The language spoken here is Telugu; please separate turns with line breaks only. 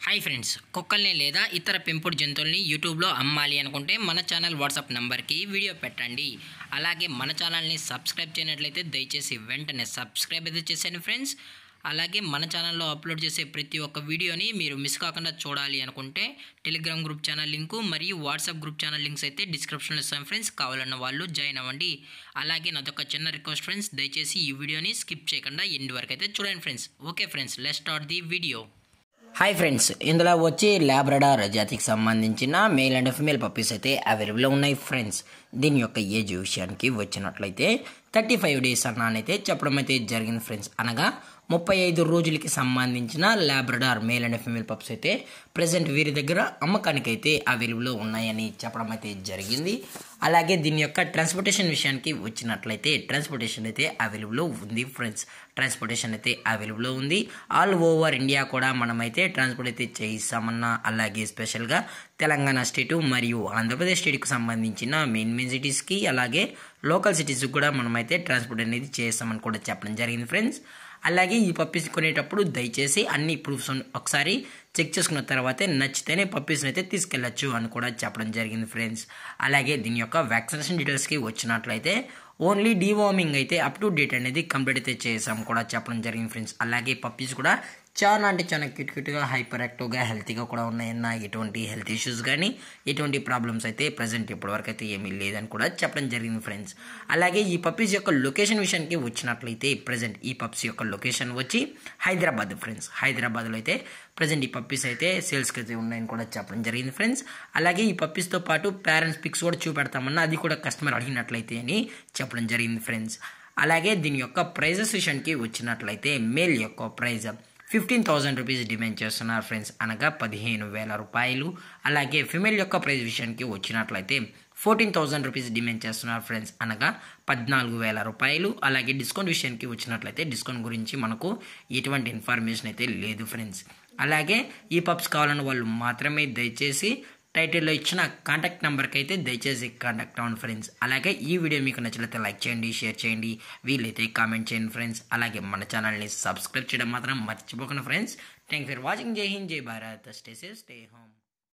హాయ్ ఫ్రెండ్స్, కుక్కల్ని లేదా ఇతర పెంపుడు జంతువుల్ని యూట్యూబ్లో అమ్మాలి అనుకుంటే మన ఛానల్ వాట్సాప్ నెంబర్కి వీడియో పెట్టండి. అలాగే మన ఛానల్ని సబ్స్క్రైబ్ చేయనట్లయితే దయచేసి వెంటనే సబ్స్క్రైబ్ అయితే చేసేయండి ఫ్రెండ్స్. అలాగే మన ఛానల్లో అప్లోడ్ చేసే ప్రతి ఒక్క వీడియోని మీరు మిస్ కాకుండా చూడాలి అనుకుంటే టెలిగ్రామ్ గ్రూప్ ఛానల్ లింకు మరియు వాట్సాప్ గ్రూప్ ఛానల్ లింక్స్ అయితే డిస్క్రిప్షన్లో ఇస్తాం ఫ్రెండ్స్. కావాలన్న వాళ్ళు జాయిన్ అవ్వండి. అలాగే నాదొక చిన్న రిక్వెస్ట్ ఫ్రెండ్స్, దయచేసి ఈ వీడియోని స్కిప్ చేయకుండా ఎండ్ వరకు అయితే చూడండి friends. Okay friends, let's start the video. Hi friends, ఇందులో వచ్చి లాబ్రడార్ జాతికి సంబంధించిన మేల్ అండ్ ఫిమేల్ పప్పీస్ అయితే అవైలబుల్లో ఉన్నాయి ఫ్రెండ్స్. దీని యొక్క ఏజ్ విషయానికి వచ్చినట్లయితే 35 డేస్ అన్నానైతే చెప్పడం అయితే జరిగింది ఫ్రెండ్స్. అనగా 35 రోజులకి సంబంధించిన Labrador male and female pups అయితే ప్రజెంట్ వీరి దగ్గర అమ్మకానికి అయితే అవైలబుల్లో ఉన్నాయని చెప్పడం అయితే జరిగింది. అలాగే దీని యొక్క ట్రాన్స్పోర్టేషన్ విషయానికి వచ్చినట్లయితే ట్రాన్స్పోర్టేషన్ అయితే అవైలబుల్లో ఉంది ఫ్రెండ్స్. ట్రాన్స్పోర్టేషన్ అయితే అవైలబుల్లో ఉంది. ఆల్ ఓవర్ ఇండియా కూడా మనమైతే ట్రాన్స్పోర్ట్ అయితే చేయిస్తామన్నా, అలాగే స్పెషల్గా తెలంగాణ స్టేటు మరియు ఆంధ్రప్రదేశ్ స్టేట్కి సంబంధించిన మెయిన్ సిటీస్కి అలాగే లోకల్ సిటీస్కి కూడా మనమైతే ట్రాన్స్పోర్ట్ అనేది చేస్తామని కూడా చెప్పడం జరిగింది ఫ్రెండ్స్. అలాగే ఈ పప్పీస్ కొనేటప్పుడు దయచేసి అన్ని ప్రూఫ్స్ ఒకసారి చెక్ చేసుకున్న తర్వాతే నచ్చితేనే పప్పీస్ని అయితే తీసుకెళ్ళచ్చు అని కూడా చెప్పడం జరిగింది ఫ్రెండ్స్. అలాగే దీని యొక్క వ్యాక్సినేషన్ డీటెయిల్స్కి వచ్చినట్లయితే ఓన్లీ డీవార్మింగ్ అయితే అప్ టు డేట్ అనేది కంప్లీట్ అయితే చేసాం కూడా చెప్పడం జరిగింది ఫ్రెండ్స్. అలాగే పప్పీస్ కూడా చాలా అంటే చాలా క్యూట్గా హైపర్ యాక్టివ్గా హెల్తీగా కూడా ఉన్నాయన్న, ఎటువంటి హెల్త్ ఇష్యూస్ కానీ ఎటువంటి ప్రాబ్లమ్స్ అయితే ప్రజెంట్ ఇప్పటివరకు అయితే ఏమీ లేదని కూడా చెప్పడం జరిగింది ఫ్రెండ్స్. అలాగే ఈ పప్పీస్ యొక్క లొకేషన్ విషయానికి వచ్చినట్లయితే ప్రజెంట్ ఈ పప్పీస్ యొక్క లొకేషన్ వచ్చి హైదరాబాద్ ఫ్రెండ్స్. హైదరాబాద్లో అయితే ప్రజెంట్ ఈ పప్పీస్ అయితే సేల్స్కి అయితే ఉన్నాయని కూడా చెప్పడం జరిగింది ఫ్రెండ్స్. అలాగే ఈ పప్పీస్తో పాటు పేరెంట్స్ పిక్స్ కూడా చూపెడతామన్నా, అది కూడా కస్టమర్ అడిగినట్లయితే అని చెప్పడం జరిగింది ఫ్రెండ్స్. అలాగే దీని యొక్క ప్రైజెస్ విషయానికి వచ్చినట్లయితే మేల్ యొక్క ప్రైజ్ 15,000 రూపీస్ డిమాండ్ చేస్తున్నారు ఫ్రెండ్స్, అనగా 15,000 రూపాయలు. అలాగే ఫిమేల్ యొక్క ప్రైస్ విషయానికి వచ్చినట్లయితే 14,000 రూపీస్ డిమాండ్ చేస్తున్నారు ఫ్రెండ్స్, అనగా 14,000 రూపాయలు. అలాగే డిస్కౌంట్ విషయానికి వచ్చినట్లయితే డిస్కౌంట్ గురించి మనకు ఎటువంటి ఇన్ఫర్మేషన్ అయితే లేదు ఫ్రెండ్స్. అలాగే ఈ పప్స్ కావాలన్న వాళ్ళు మాత్రమే దయచేసి టైటిల్లో ఇచ్చిన కాంటాక్ట్ నెంబర్కి అయితే దయచేసి కాంటాక్ట్ అవ్వండి ఫ్రెండ్స్. అలాగే ఈ వీడియో మీకు నచ్చినట్లయితే లైక్ చేయండి, షేర్ చేయండి, వీలైతే కామెంట్ చేయండి ఫ్రెండ్స్. అలాగే మన ఛానల్ని సబ్స్క్రైబ్ చేయడం మాత్రం మర్చిపోకండి ఫ్రెండ్స్. Thank for watching. జై హింద్, జై Bharat, stay safe, stay home.